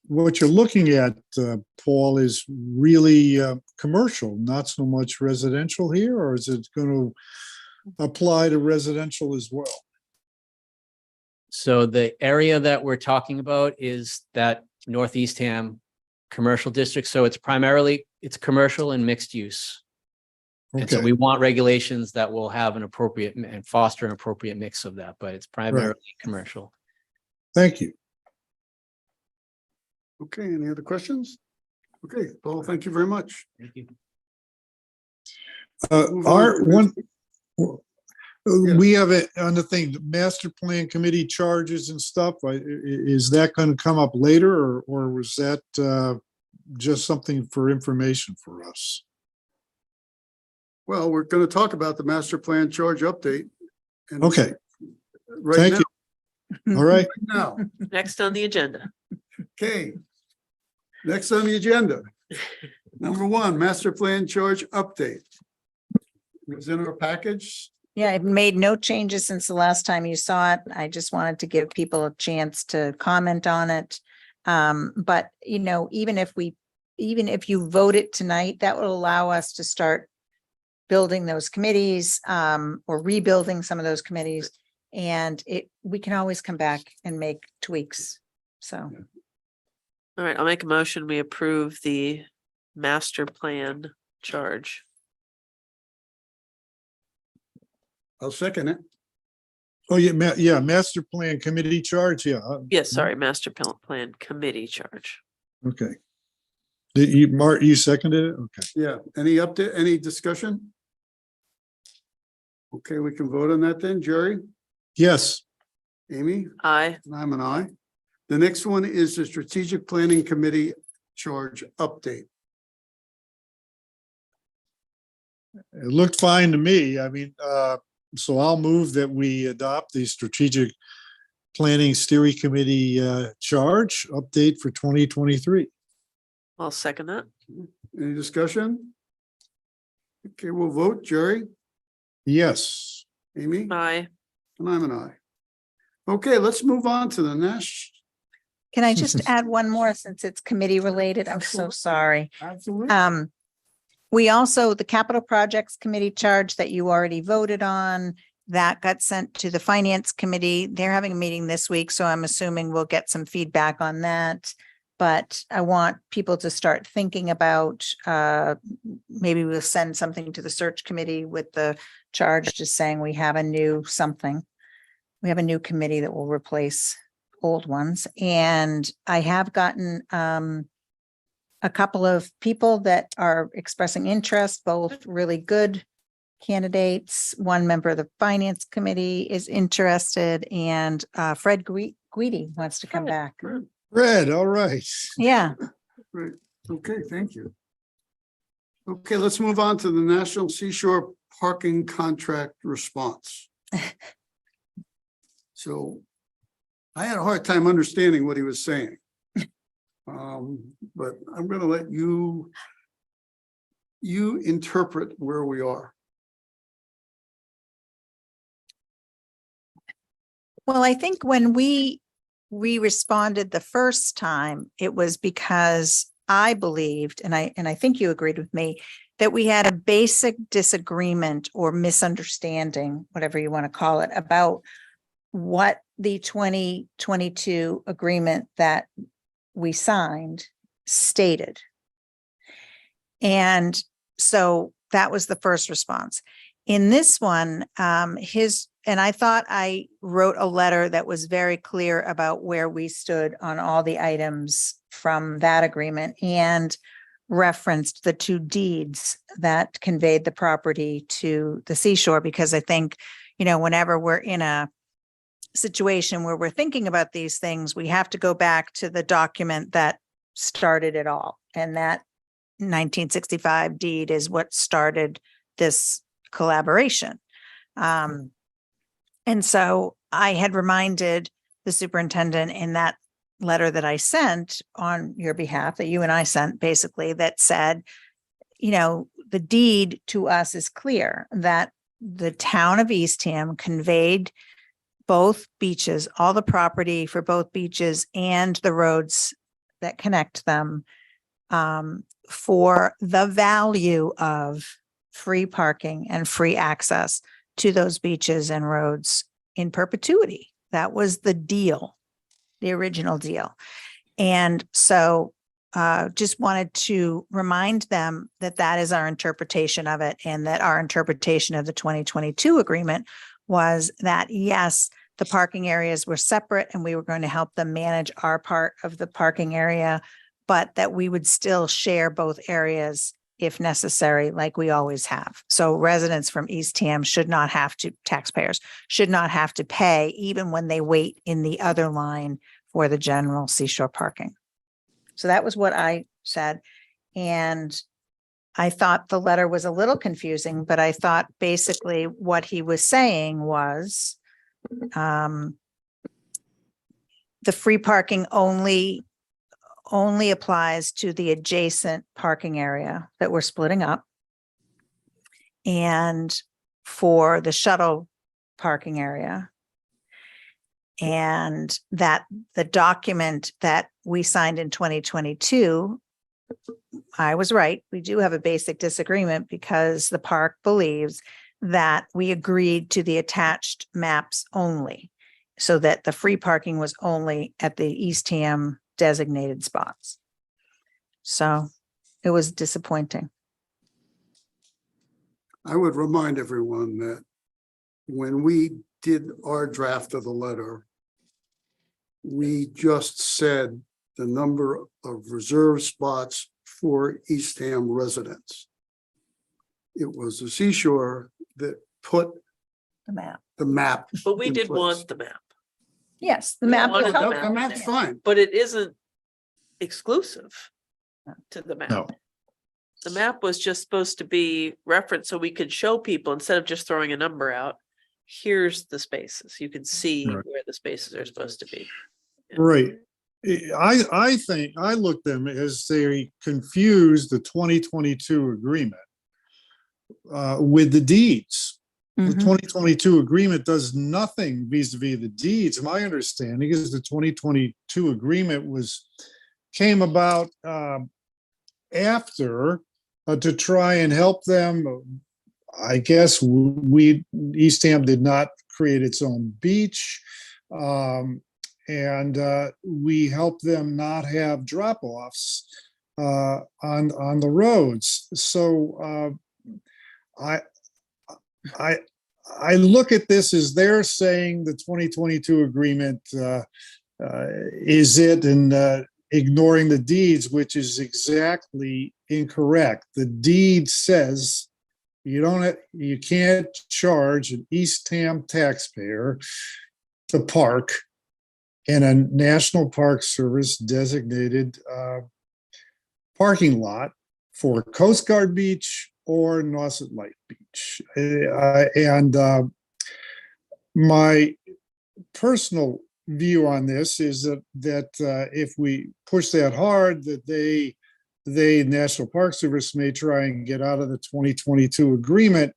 what you're looking at, Paul, is really commercial, not so much residential here, or is it going to apply to residential as well? So the area that we're talking about is that Northeast Ham commercial district. So it's commercial and mixed use. And so Okay, we want regulations that will have an appropriate and foster an appropriate mix of that, but it's primarily commercial. thank you. Okay, any other questions? Okay, Paul, thank you very much. Thank you. Move on Art, to the one, Yeah. we have it on the thing, the master plan committee charges and stuff. Is that going to come up later, or was that just something for information for us? Well, we're going to talk about the master plan charge update. and Okay, Right thank now, you. All right, Mm-hmm. now, Next on the agenda. okay. Next on the agenda. Number one, master plan charge update. It was in our package. Yeah, I've made no changes since the last time you saw it. I just wanted to give people a chance to comment on it. But even if you vote it tonight, that will allow us to start building those committees, or rebuilding some of those committees. And we can always come back and make tweaks. So, All right, I'll make a motion. We approve the master plan charge. I'll second it. oh, yeah, master plan committee charge, yeah. Yes, sorry, master plan committee charge. Okay. Did you, Mark, you seconded it? Okay. Yeah, any update, any discussion? Okay, we can vote on that then. Jerry, Yes, Amy, Aye. and I'm an aye. The next one is the Strategic Planning Committee charge update. It looked fine to me. I mean, so I'll move that we adopt the strategic planning steering committee charge update for 2023. I'll second that. Any discussion? Okay, we'll vote. Jerry, Yes. Amy, Aye. and I'm an aye. Okay, let's move on to the next. Can I just add one more since it's committee related? I'm so Absolutely. sorry. Absolutely. We also, the capital projects committee charge that you already voted on, that got sent to the finance committee. They're having a meeting this week, so I'm assuming we'll get some feedback on that. But I want people to start thinking about, maybe we'll send something to the search committee with the charge, just saying we have a new something. We have a new committee that will replace old ones. And I have gotten, a couple of people that are expressing interest, both really good candidates. One member of the finance committee is interested, and Fred Guidi wants to come back. Red, all right. Yeah, Great. Okay, thank you. Okay, let's move on to the National Seashore Parking Contract response. So I had a hard time understanding what he was saying. But I'm gonna let you interpret where we are. well, I think when we responded the first time, it was because I believed, and I think you agreed with me, that we had a basic disagreement or misunderstanding, whatever you want to call it, about what the 2022 agreement that we signed stated. And so that was the first response. In this one, and I thought I wrote a letter that was very clear about where we stood on all the items from that agreement and referenced the two deeds that conveyed the property to the seashore, because I think, whenever we're in a situation where we're thinking about these things, we have to go back to the document that started it all. And that 1965 deed is what started this collaboration. And so I had reminded the superintendent in that letter that I sent on your behalf, that you and I sent, basically, that said, the deed to us is clear that the town of Eastham conveyed both beaches, all the property for both beaches and the roads that connect them, for the value of free parking and free access to those beaches and roads in perpetuity. That was the deal, the original deal. And so just wanted to remind them that that is our interpretation of it, and that our interpretation of the 2022 agreement was that, yes, the parking areas were separate and we were going to help them manage our part of the parking area, but that we would still share both areas if necessary, like we always have. So residents from Eastham taxpayers should not have to pay even when they wait in the other line for the general seashore parking. So that was what I said. And I thought the letter was a little confusing, but I thought basically what he was saying was the free parking only applies to the adjacent parking area that we're splitting up. And for the shuttle parking area. And that the document that we signed in 2022, I was right. We do have a basic disagreement because the park believes that we agreed to the attached maps only, so that the free parking was only at the Eastham designated spots. So it was disappointing. I would remind everyone that when we did our draft of the letter, we just said the number of reserved spots for Eastham residents. It was the seashore that put The map. the map. But we in did place. want the map. Yes, the We map. wanted will the help. map. And that's fine. But it isn't exclusive to the map. No. The map was just supposed to be referenced so we could show people, instead of just throwing a number out, here's the spaces. You can see Right. where the spaces are supposed to be. Right. I think, I look them as they confuse the 2022 agreement with the deeds. The Mhm. 2022 agreement does nothing vis-a-vis the deeds. My understanding is the 2022 agreement came about after to try and help them. I guess Eastham did not create its own beach. And we helped them not have drop-offs on the roads. So I look at this as they're saying the 2022 agreement is it, and ignoring the deeds, which is exactly incorrect. The deed says you can't charge an Eastham taxpayer to park in a National Park Service designated parking lot for Coast Guard Beach or Nauset Light Beach. And my personal view on this is that if we push that hard, that they National Park Service may try and get out of the 2022 agreement.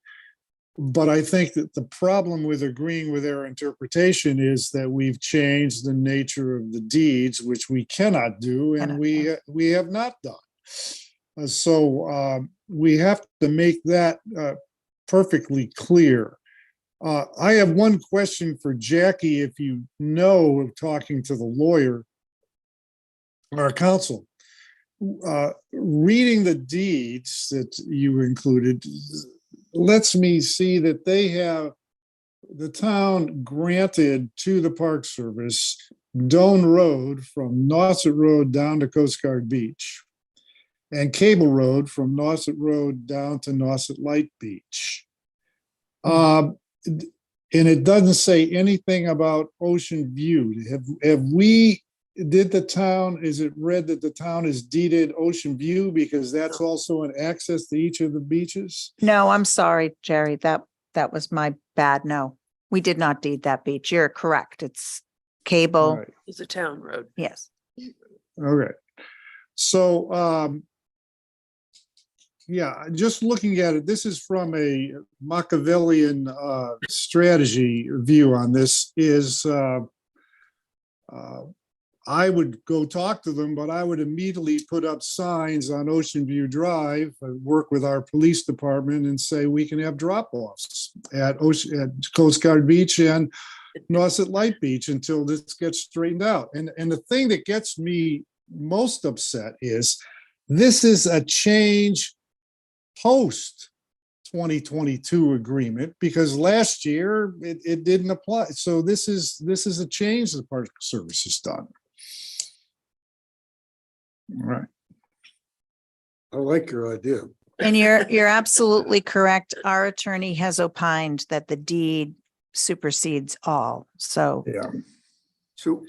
But I think that the problem with agreeing with their interpretation is that we've changed the nature of the deeds, which we cannot do, and we have not done. So we have to make that perfectly clear. I have one question for Jackie, if you know, of talking to the lawyer, our counsel. Reading the deeds that you included lets me see that the town granted to the Park Service Doan Road from Nauset Road down to Coast Guard Beach, and Cable Road from Nauset Road down to Nauset Light Beach. And it doesn't say anything about Ocean View. Did the town, is it read that the town is deeded Ocean View because that's also an access to each of the beaches? No, I'm sorry, Jerry. That was my bad. No, we did not deed that beach. You're correct. It's Cable. Right. It's a town road. Yes. Okay. So, yeah, just looking at it, this is from a Machiavellian strategy view on this is I would go talk to them, but I would immediately put up signs on Ocean View Drive, work with our police department and say, we can have drop-offs at Coast Guard Beach and Nauset Light Beach until this gets straightened out. And the thing that gets me most upset is this is a change post 2022 agreement, because last year it didn't apply. So this is a change the Park Service has done. All right. I like your idea. And you're absolutely correct. Our attorney has opined that the deed supersedes all. So Yeah. So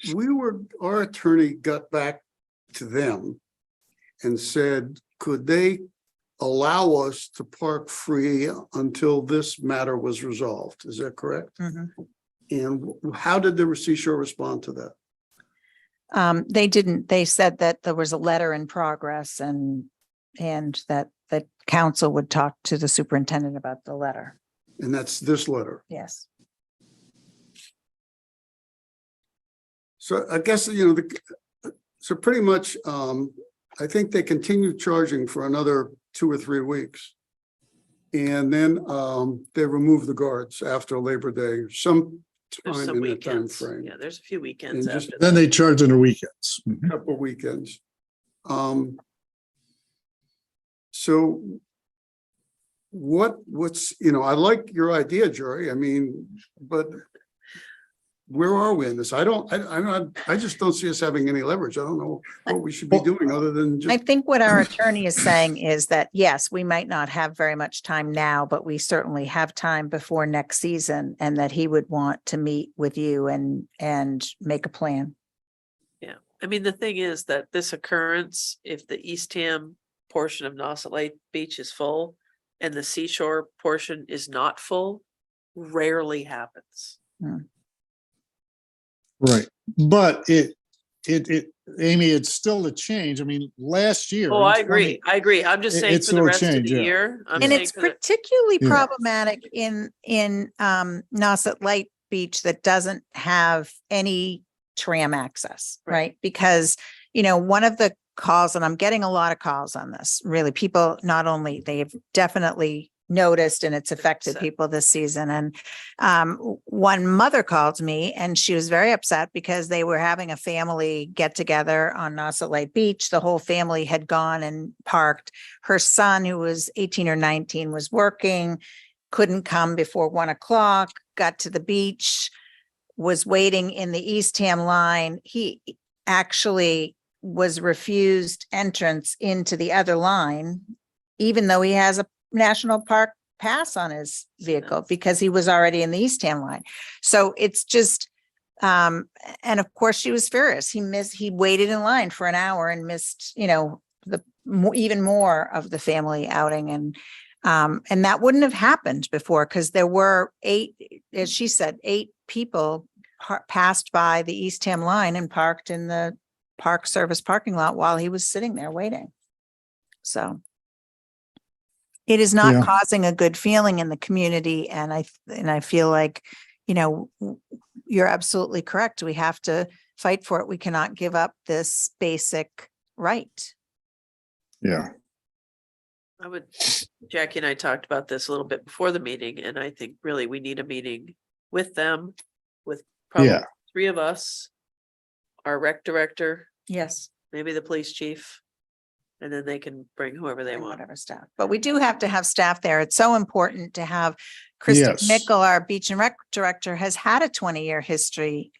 our attorney got back to them and said, could they allow us to park free until this matter was resolved? Is that correct? mhm. And how did the Seashore respond to that? They didn't, they said that there was a letter in progress and that the council would talk to the superintendent about the letter. And that's this letter. Yes. So I guess, so pretty much, I think they continue charging for another 2 or 3 weeks. And then they remove the guards after Labor Day, some There's time some in that time weekends. frame, Yeah, there's a few weekends And just- after Then that. they charge on the weekends. Mhm. couple of weekends. So what's, I like your idea, Jerry. I mean, but where are we in this? I just don't see us having any leverage. I don't know what we should be doing other than I just, think what our attorney is saying is that, yes, we might not have very much time now, but we certainly have time before next season, and that he would want to meet with you and make a plan. I mean, the thing is that this occurrence, if the Eastham portion of Nauset Lake Beach is full and the seashore portion is not full, rarely happens. Right, but Amy, it's still a change. I mean, last year. Oh, in I agree. 20 I agree. I'm just saying it's for the still a rest of change, the yeah. year. I'm And saying it's for the- particularly Yeah. problematic in Nauset Lake Beach that doesn't have any tram access, Right. right? Because, one of the calls, and I'm getting a lot of calls on this, really, people, not only they've definitely noticed and it's affected Upset. people this season. And one mother called me and she was very upset because they were having a family get together on Nauset Lake Beach. The whole family had gone and parked. Her son, who was 18 or 19, was working, couldn't come before 1:00, got to the beach, was waiting in the Eastham line. He actually was refused entrance into the other line, even though he has a national park pass on his vehicle, because he was already in the Eastham line. So it's just, and of course she was furious. He waited in line for an hour and missed, even more of the family outing. And that wouldn't have happened before, because there were 8, as she said, 8 people passed by the Eastham line and parked in the Park Service parking lot while he was sitting there waiting. So it is not Yeah. causing a good feeling in the community. And I feel like, you're absolutely correct. We have to fight for it. We cannot give up this basic right. Yeah, Jackie and I talked about this a little bit before the meeting, and I think really we need a meeting with them, with probably Yeah. 3 of us, our rec director, Yes. maybe the police chief, and then they can bring whoever they And want. whatever staff, but we do have to have staff there. It's so important to have. Kristen Yes. Mickle, our beach and rec director, has had a 20-year history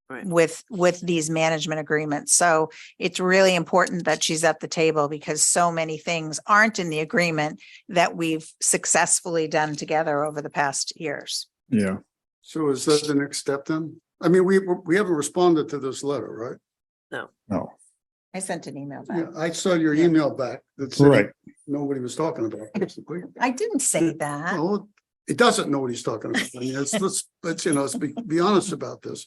Right. with these management agreements. So it's really important that she's at the table, because so many things aren't in the agreement that we've successfully done together over the past years. yeah. so is that the next step then? I mean, we haven't responded to this letter, right? No, I sent an email back. Yeah, I saw your Yeah. email back that right. said nobody was talking about it, basically. I didn't say that. Well, it doesn't know what he's talking about. I mean, let's be honest about this.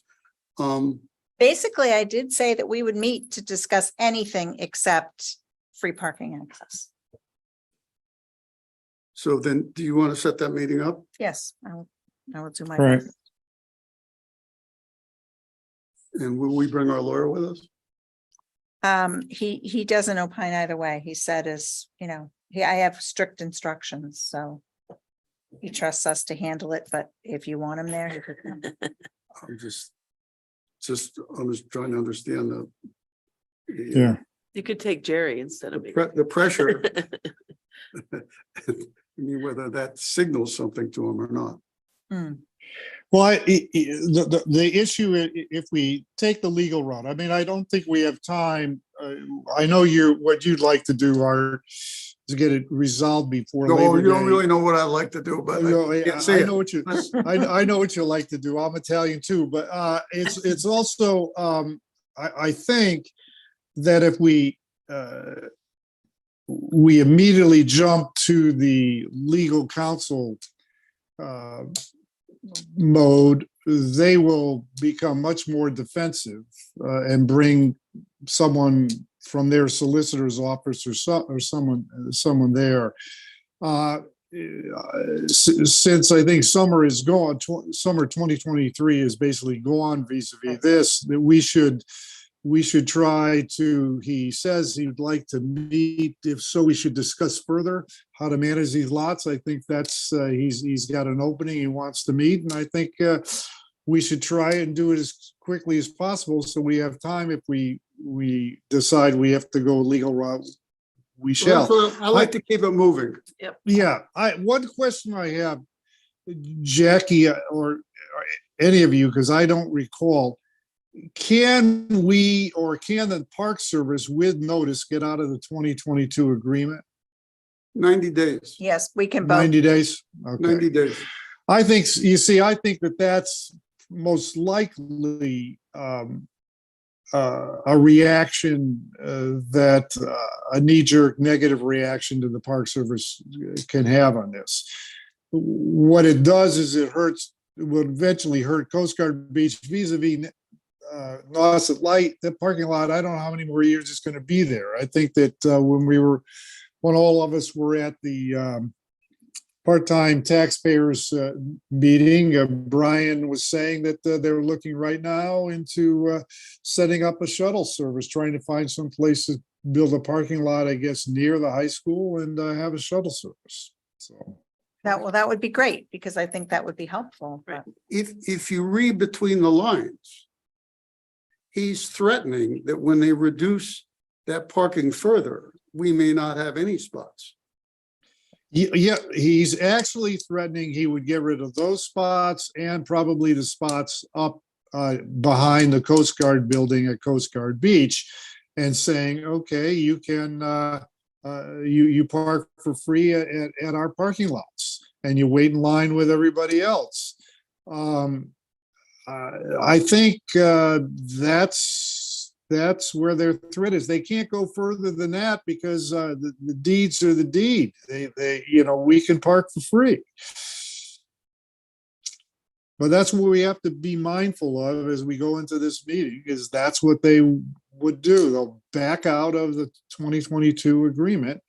Basically, I did say that we would meet to discuss anything except free parking access. So then, do you want to set that meeting up? Yes, I will do my Right. best. And will we bring our lawyer with us? He doesn't opine either way. He said I have strict instructions, so he trusts us to handle it, but if you want him there, he could come. I'm just trying to understand the Yeah, You could take Jerry instead of me. the pressure. I mean, whether that signals something to him or not. Hmm. well, the issue, if we take the legal route, I mean, I don't think we have time. I know what you'd like to do, Art, to get it resolved before No, Labor you don't Day. really know what I'd like to do, but No, I can't say I it. know what you, I know what you like to do. I'm Italian too, but it's also, I think that if we immediately jump to the legal counsel mode, they will become much more defensive and bring someone from their solicitor's office or someone there. Since I think summer is gone, summer 2023 is basically gone vis-a-vis this, that we should try to, he says he'd like to meet, if so, we should discuss further how to manage these lots. I think that's, he's got an opening, he wants to meet, and I think we should try and do it as quickly as possible, so we have time. If we decide we have to go legal route, we Well, shall. I like to keep it moving. Yeah, one question I have Jackie or any of you, because I don't recall, can we or can the Park Service with notice get out of the 2022 agreement? 90 days, Yes, we can both. 90 days? Okay. 90 days. I think, you see, I think that that's most likely a reaction that a knee-jerk negative reaction to the Park Service can have on this. What it does is it hurts, will eventually hurt Coast Guard Beach vis-a-vis Nauset Light. That parking lot, I don't know how many more years it's going to be there. I think that when all of us were at the part-time taxpayers meeting, Brian was saying that they're looking right now into setting up a shuttle service, trying to find some place to build a parking lot, I guess, near the high school and have a shuttle service. So That would be great, because I think that would be helpful. Right. If you read between the lines, he's threatening that when they reduce that parking further, we may not have any spots. yeah, he's actually threatening he would get rid of those spots and probably the spots up behind the Coast Guard building at Coast Guard Beach, and saying, okay, you can you park for free at our parking lots and you wait in line with everybody else. I think that's where their threat is. They can't go further than that because the deeds are the deed. They we can park for free. But that's what we have to be mindful of as we go into this meeting, is that's what they would do. They'll back out of the 2022 agreement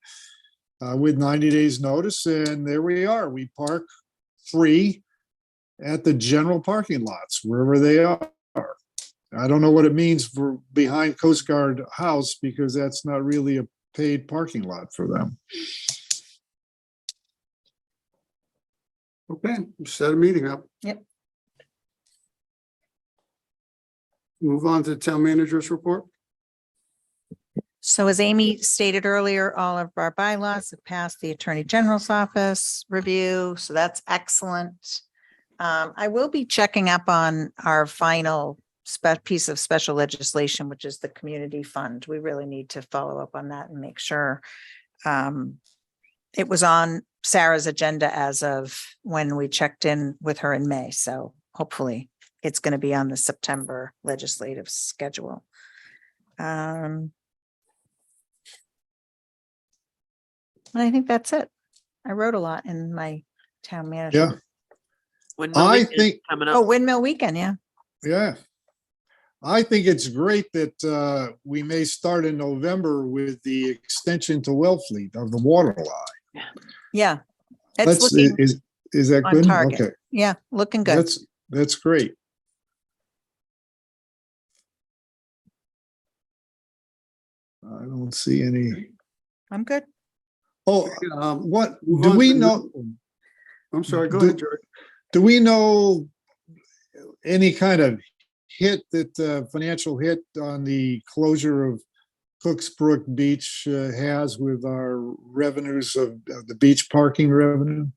with 90 days notice. And there we are. We park free at the general parking lots, wherever they are. I don't know what it means for behind Coast Guard House, because that's not really a paid parking lot for them. Okay, set a meeting up. Yep. Move on to the town manager's report. So as Amy stated earlier, all of our bylaws have passed the Attorney General's office review, so that's excellent. I will be checking up on our final piece of special legislation, which is the community fund. We really need to follow up on that and make sure it was on Sarah's agenda as of when we checked in with her in May. So hopefully it's going to be on the September legislative schedule. And I think that's it. I wrote a lot in my town manager. Yeah, Windmill I Weekend think, coming Oh, up. Windmill Weekend, yeah. yeah. I think it's great that we may start in November with the extension to Wellfleet of the water line. Yeah. It's looking Is that on good? target. Okay, Yeah, looking good. that's great. I don't see any. I'm good. Oh, what, Move do on we to- know, I'm sorry, go Do- ahead, Jerry. do we know any kind of hit that financial hit on the closure of Cooks Brook Beach has with our revenues of the beach parking revenue?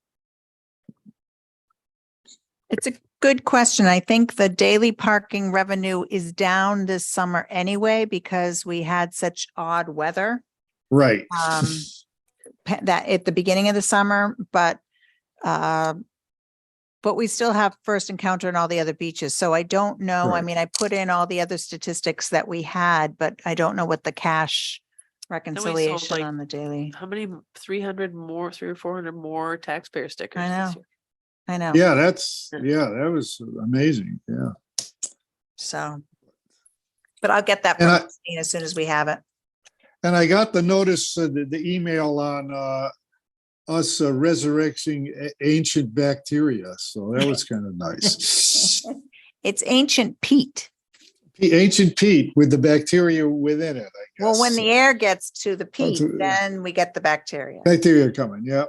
It's a good question. I think the daily parking revenue is down this summer anyway, because we had such odd weather Right. that at the beginning of the summer, but we still have First Encounter and all the other beaches. So I don't know. I Right. mean, I put in all the other statistics that we had, but I don't know what the cash reconciliation like, on the daily. How many, 300 more, 300 or 400 more taxpayer stickers? I this know. year? I know. Yeah, that was amazing. Yeah. So, but I'll get that And from I- Christine as soon as we have it. And I got the notice, the email on us resurrecting ancient bacteria. So that was kind of nice. It's ancient peat. Ancient peat with the bacteria within it, I guess. Well, when the air gets to the peat, it. then we get the bacteria. Bacteria coming, yeah.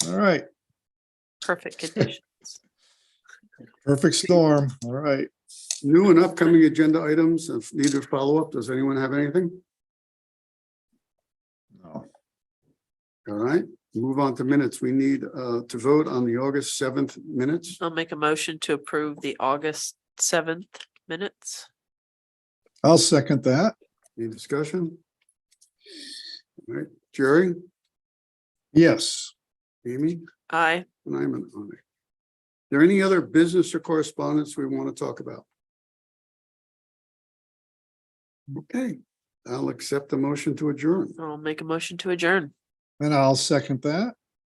All right. Perfect conditions. Perfect storm. All right. New and upcoming agenda items, if needed follow-up, does anyone have anything? No. All right, move on to minutes. We need to vote on the August 7th minutes. I'll make a motion to approve the August 7th minutes. I'll second that. Any discussion? All right, Jerry, Yes. Amy, Aye. and I'm an aye. There any other business or correspondence we want to talk about? Okay, I'll accept the motion to adjourn. I'll make a motion to adjourn. And I'll second that.